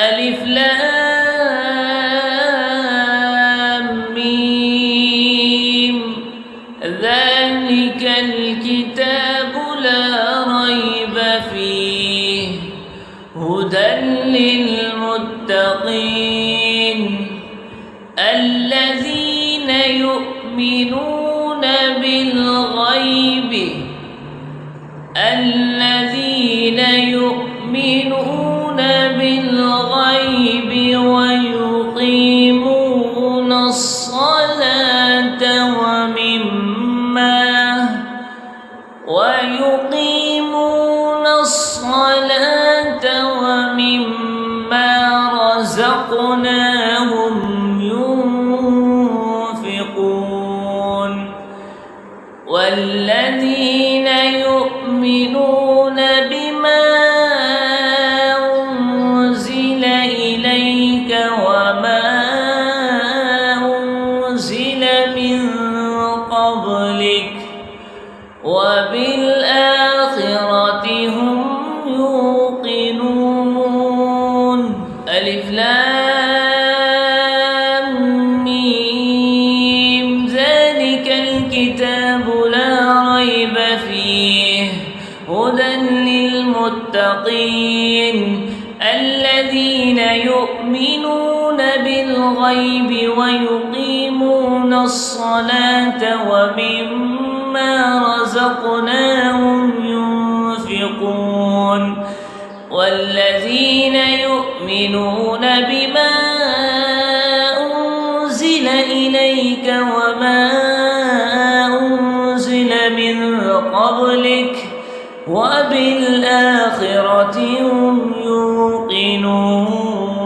ألف لام ميم ذلك الكتاب لا ريب فيه هدى للمتقين الذين يؤمنون بالغيب ويقيمون الصلاة ومما رزقناهم ينفقون والذين يؤمنون بما أنزل إليك وما أنزل من قبلك وبالآخرة هم يوقنون ألف لام ميم ذلك الكتاب لا ريب فيه هدى للمتقين الذين يؤمنون بالغيب ويقيمون الصلاة ومما رزقناهم ينفقون والذين يؤمنون بما أنزل إليك وما أنزل من قبلك وبالآخرة هم يوقنون.